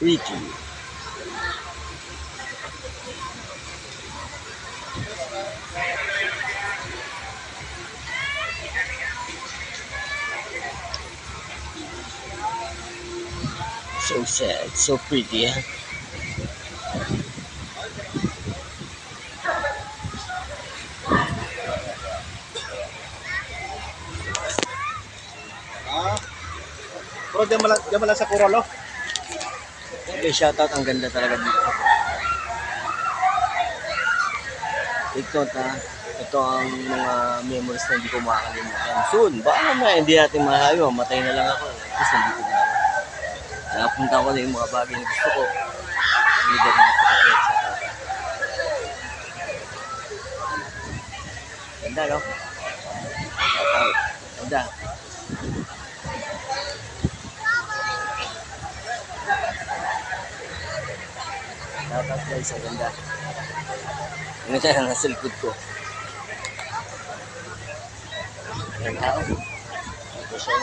Pretty. So sad, so pretty, huh? Ah, pero diyan mo lang sa Kurolo. Okay, shoutout, ang ganda talaga dito. Ito ang mga memories na hindi ko makakalimutan. Soon, baka na hindi natin malayo, matay na lang ako. Kasi nandito na ako. Napunta ko na yung mga bagay na gusto ko. Yung lugar na gusto ko. Ganda, no? Shoutout. Ganda. Shoutout guys, ang ganda. Ano siya, nasa likod ko. Ang tao. Ito siya.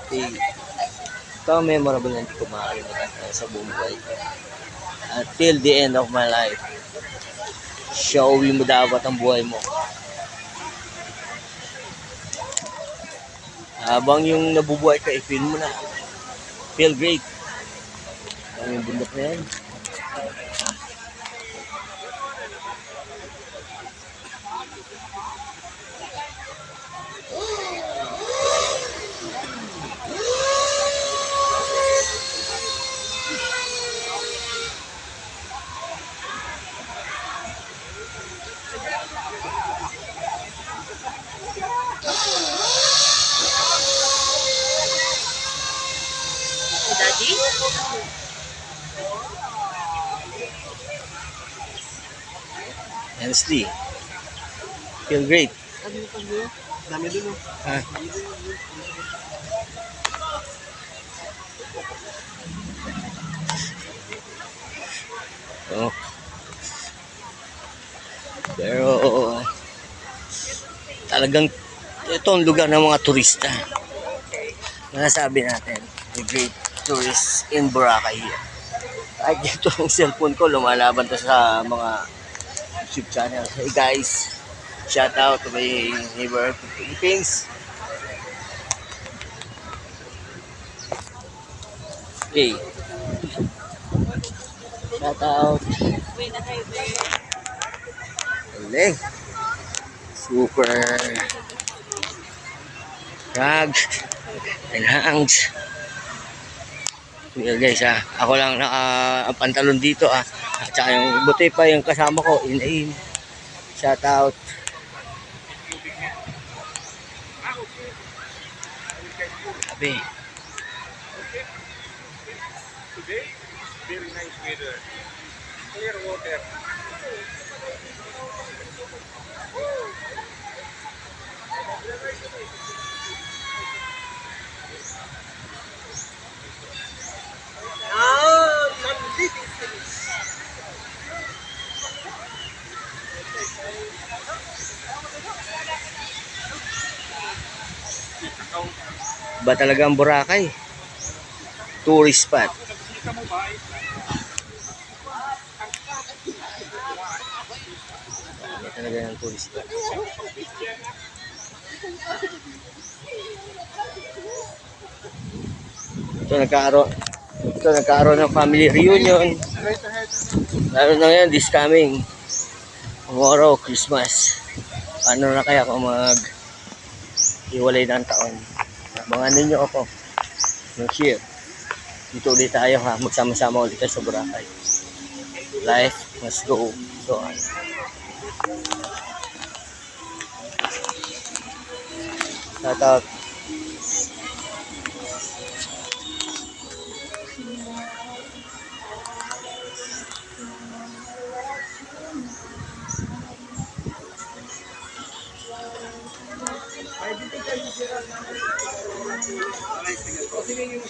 Okay. Ito ang memorable na hindi ko makakalimutan sa buong buhay ko. Until the end of my life. Showy mo dapat ang buhay mo. Habang yung nabubuhay ka, i-feel mo na. Feel great. Ang yung bundok na yan. Daddy? Honestly, feel great. Dami dun, oh. Ah. Oh. Pero talagang ito ang lugar ng mga turista. Nasabi natin, the great tourists in Boracay here. Kahit dito ang cellphone ko, lumalaban to sa mga YouTube channel. Hey guys, shout out to my neighbor Philippines. Okay. Shout out. Galing. Super. Rag. Enhance. Well guys ako lang ang pantalon dito At saka yung buti pa yung kasama ko, in. Shout out. Sabi. Today, very nice weather. Clear water. Ba talaga ang Boracay? Tourist spot. Ba talaga ang tourist spot? Ito nagkaroon ng family reunion. Lalo na yan, this coming tomorrow, Christmas. Paano na kaya kung hiwalay ng taon? Abangan ninyo ako next year. Dito ulit tayo magsama-sama ulit tayo sa Boracay. Life must go on. Shout out. Sige, yung